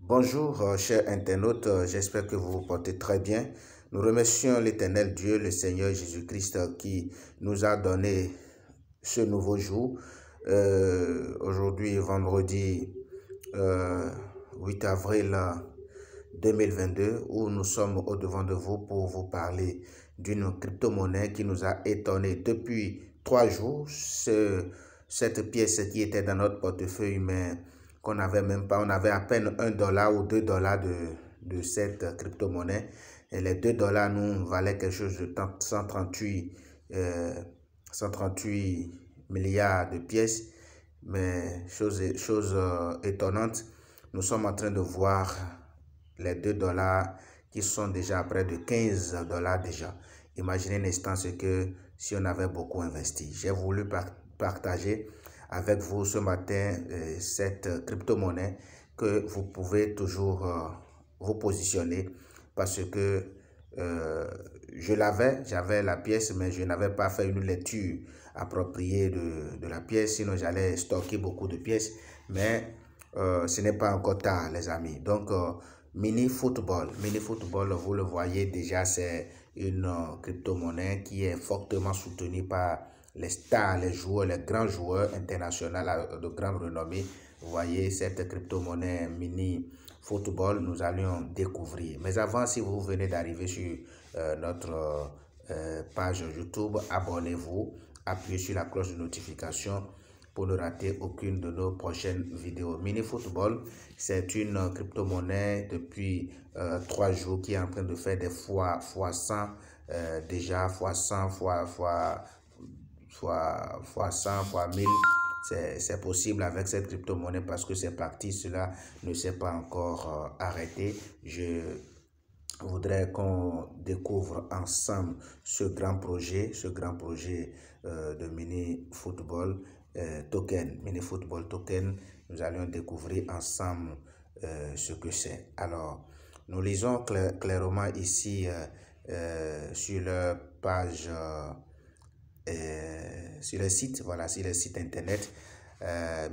Bonjour, chers internautes, j'espère que vous vous portez très bien. Nous remercions l'Éternel Dieu, le Seigneur Jésus-Christ, qui nous a donné ce nouveau jour. Aujourd'hui, vendredi 8 avril 2022, où nous sommes au-devant de vous pour vous parler d'une crypto-monnaie qui nous a étonnés depuis 3 jours. Cette pièce qui était dans notre portefeuille, mais qu'on n'avait même pas, on avait à peine $1 ou $2 de cette crypto-monnaie. Et les $2 nous valaient quelque chose de 138 milliards de pièces. Mais chose étonnante, nous sommes en train de voir les $2 qui sont déjà à près de $15 déjà. Imaginez un instant ce que si on avait beaucoup investi. J'ai voulu partager avec vous ce matin cette crypto-monnaie que vous pouvez toujours vous positionner parce que j'avais la pièce, mais je n'avais pas fait une lecture appropriée de la pièce, sinon j'allais stocker beaucoup de pièces, mais ce n'est pas encore tard, les amis. Donc, Mini Football, vous le voyez déjà, c'est une crypto-monnaie qui est fortement soutenue par les stars, les joueurs, les grands joueurs internationaux de grande renommée. Vous voyez cette crypto-monnaie Mini Football, nous allons découvrir. Mais avant, si vous venez d'arriver sur notre page YouTube, abonnez-vous, appuyez sur la cloche de notification pour ne rater aucune de nos prochaines vidéos. Mini Football, c'est une crypto-monnaie depuis 3 jours qui est en train de faire des fois 100, déjà fois 100, fois 100, fois 1000. C'est possible avec cette crypto-monnaie parce que c'est parti, cela ne s'est pas encore arrêté. Je voudrais qu'on découvre ensemble ce grand projet de Mini Football Token. Mini Football Token, nous allons découvrir ensemble ce que c'est. Alors, nous lisons clairement ici sur leur page, sur le site, voilà, sur le site internet.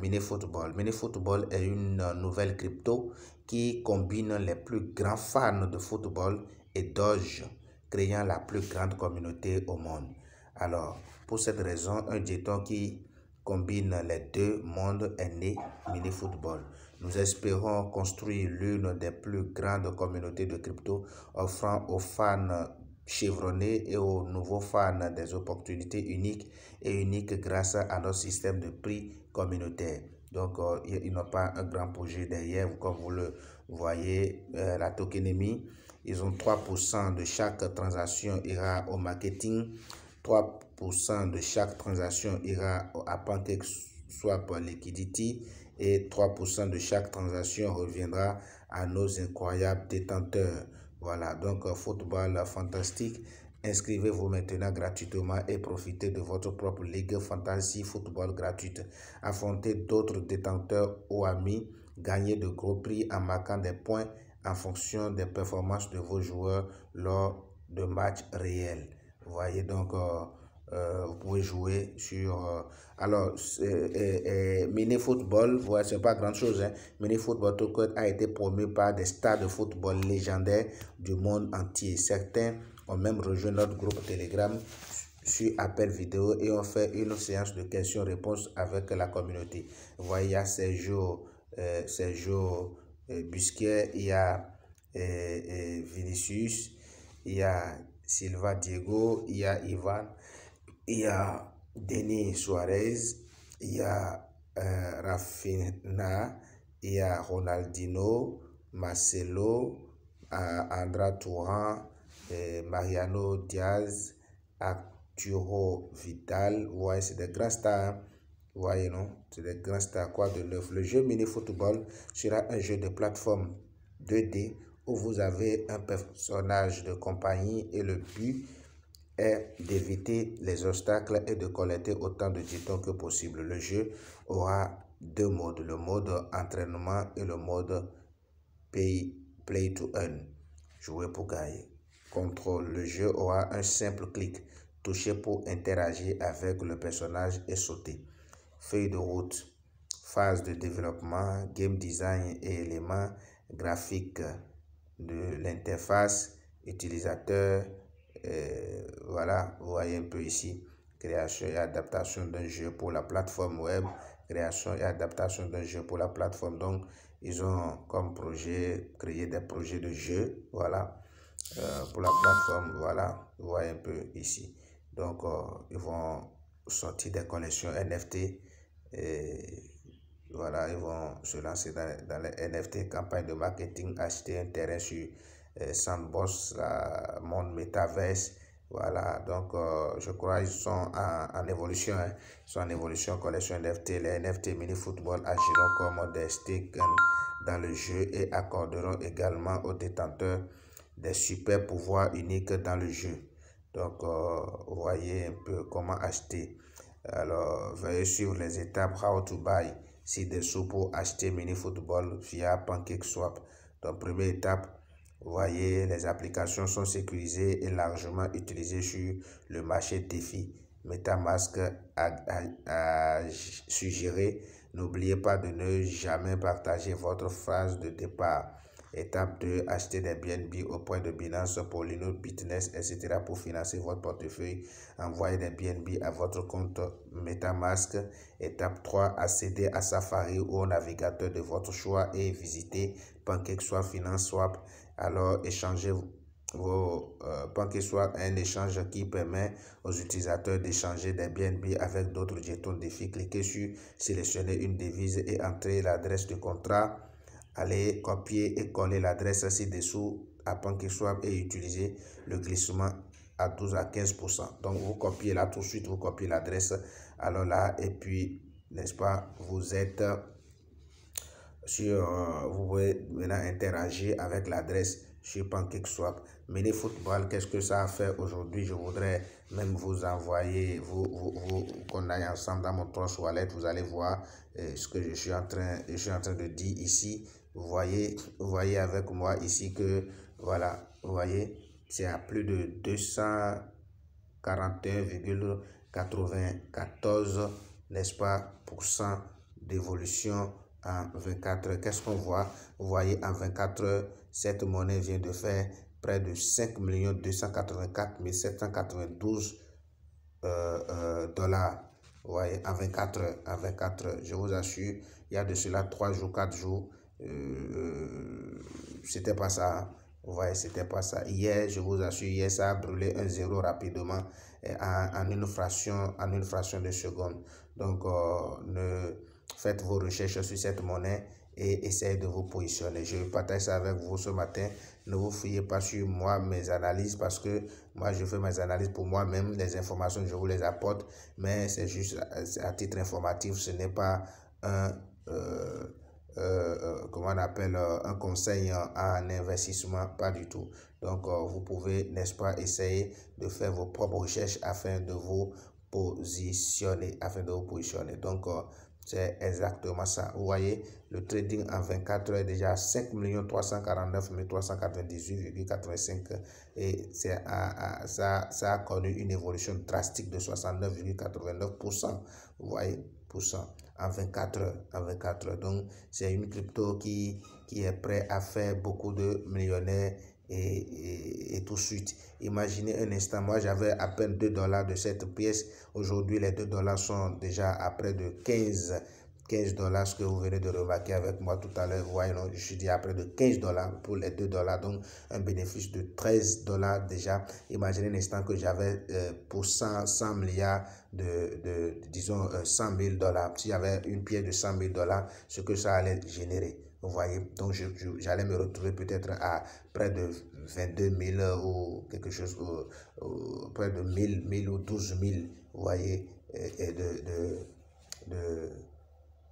Mini Football. Mini Football est une nouvelle crypto qui combine les plus grands fans de football et Doge, créant la plus grande communauté au monde. Alors, pour cette raison, un jeton qui combine les deux mondes est né, Mini Football. Nous espérons construire l'une des plus grandes communautés de crypto, offrant aux fans chevronnés et aux nouveaux fans des opportunités uniques grâce à notre système de prix communautaire. Donc, il n'y a pas un grand projet derrière, comme vous le voyez, la tokenomie. Ils ont 3% de chaque transaction ira au marketing, 3% de chaque transaction ira à PancakeSwap Liquidity et 3% de chaque transaction reviendra à nos incroyables détenteurs. Voilà, donc football fantastique. Inscrivez-vous maintenant gratuitement et profitez de votre propre ligue fantasy football gratuite. Affrontez d'autres détenteurs ou amis, gagnez de gros prix en marquant des points en fonction des performances de vos joueurs lors de matchs réels. Vous voyez donc, vous pouvez jouer sur... Mini Football, voilà, c'est pas grand chose. Mini Football Token a été promu par des stars de football légendaires du monde entier. Certains ont même rejoint notre groupe Telegram sur appel vidéo et ont fait une séance de questions-réponses avec la communauté. Vous voyez, il y a Sergio Busquets, il y a Vinicius, il y a Silva Diego, il y a Ivan, il y a Denis Suarez, il y a Rafinha, il y a Ronaldinho, Marcelo, Andra Turan, Mariano Diaz, Arturo Vidal. Vous voyez, c'est des grands stars. Vous voyez, non? C'est des grands stars. Quoi de neuf? Le jeu Mini Football sera un jeu de plateforme 2D où vous avez un personnage de compagnie et le but est d'éviter les obstacles et de collecter autant de jetons que possible. Le jeu aura deux modes, le mode entraînement et le mode play to earn, jouer pour gagner. Contrôle, le jeu aura un simple clic, toucher pour interagir avec le personnage et sauter. Feuille de route, phase de développement, game design et éléments graphique de l'interface utilisateur. Voilà, vous voyez un peu ici, création et adaptation d'un jeu pour la plateforme web, création et adaptation d'un jeu pour la plateforme. Donc, ils ont comme projet créer des projets de jeux, voilà, pour la plateforme. Voilà, vous voyez un peu ici. Donc, ils vont sortir des collections NFT et voilà, ils vont se lancer dans les NFT, campagne de marketing, acheter un terrain sur Sandbox, monde Metaverse. Voilà, donc je crois qu'ils sont en évolution. Ils sont en évolution, collection NFT. Les NFT mini football agiront comme des stakes dans le jeu et accorderont également aux détenteurs des super pouvoirs uniques dans le jeu. Donc, vous voyez un peu comment acheter. Alors, veuillez suivre les étapes How to Buy ci-dessous pour acheter mini football via PancakeSwap. Donc, première étape, vous voyez, les applications sont sécurisées et largement utilisées sur le marché défi. MetaMask a suggéré, n'oubliez pas de ne jamais partager votre phrase de départ. Étape 2, acheter des BNB au point de Binance, Polino, Bitness, etc. pour financer votre portefeuille. Envoyer des BNB à votre compte MetaMask. Étape 3, accéder à Safari ou au navigateur de votre choix et visiter PancakeSwap, FinanceSwap. Alors, échangez vos PancakeSwap est un échange qui permet aux utilisateurs d'échanger des BNB avec d'autres jetons défi. Cliquez sur sélectionner une devise et entrez l'adresse du contrat. Allez copier et coller l'adresse ci-dessous à PancakeSwap et utiliser le glissement à 12 à 15%. Donc, vous copiez là tout de suite, vous copiez l'adresse. Alors là, et puis, n'est-ce pas, vous êtes sur, vous pouvez maintenant interagir avec l'adresse sur PancakeSwap. Mini football, qu'est-ce que ça a fait aujourd'hui? Je voudrais même vous envoyer, qu'on aille ensemble dans mon Trust Wallet. Vous allez voir ce que je suis en train de dire ici. Vous voyez avec moi ici que, voilà, vous voyez, c'est à plus de 241,94, n'est-ce pas, % d'évolution en 24 heures. Qu'est-ce qu'on voit? Vous voyez, en 24 heures, cette monnaie vient de faire près de 5 284 792 dollars. Vous voyez, en 24 heures, je vous assure, il y a de cela 3 jours, 4 jours, c'était pas ça. Vous voyez, c'était pas ça. Hier, je vous assure, hier, ça a brûlé un zéro rapidement en une fraction de seconde. Donc, faites vos recherches sur cette monnaie et essayez de vous positionner. Je partage ça avec vous ce matin. Ne vous fiez pas sur moi, mes analyses, parce que moi, je fais mes analyses pour moi-même. Les informations, je vous les apporte, mais c'est juste à titre informatif. Ce n'est pas un... comment on appelle, un conseil en investissement, pas du tout. Donc, vous pouvez, n'est-ce pas, essayer de faire vos propres recherches afin de vous positionner, Donc, c'est exactement ça. Vous voyez, le trading en 24 heures est déjà à 5 349 398,85 et ça a connu une évolution drastique de 69,89%. Vous voyez, en 24 heures. Donc, c'est une crypto qui est prêt à faire beaucoup de millionnaires et tout de suite. Imaginez un instant, moi j'avais à peine 2 dollars de cette pièce. Aujourd'hui, les 2 dollars sont déjà à près de 15 dollars, ce que vous venez de remarquer avec moi tout à l'heure. Vous voyez, non, je suis dit à près de 15 dollars pour les 2 dollars, donc un bénéfice de 13 dollars déjà. Imaginez un instant que j'avais pour 100 milliards disons 100 000 dollars. S'il y avait une pièce de 100 000 dollars, ce que ça allait générer. Vous voyez, donc j'allais me retrouver peut-être à près de 22 000 ou quelque chose, près de 1000 ou 12 000, vous voyez, et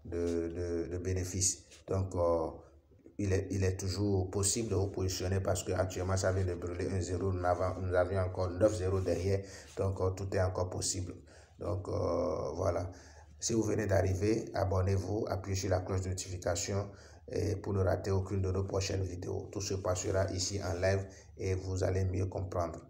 de bénéfices. Donc, il est toujours possible de vous positionner parce qu'actuellement, ça vient de brûler un zéro. Nous avions encore 9 zéros derrière. Donc, tout est encore possible. Donc, voilà. Si vous venez d'arriver, abonnez-vous, appuyez sur la cloche de notification pour ne rater aucune de nos prochaines vidéos. Tout se passera ici en live et vous allez mieux comprendre.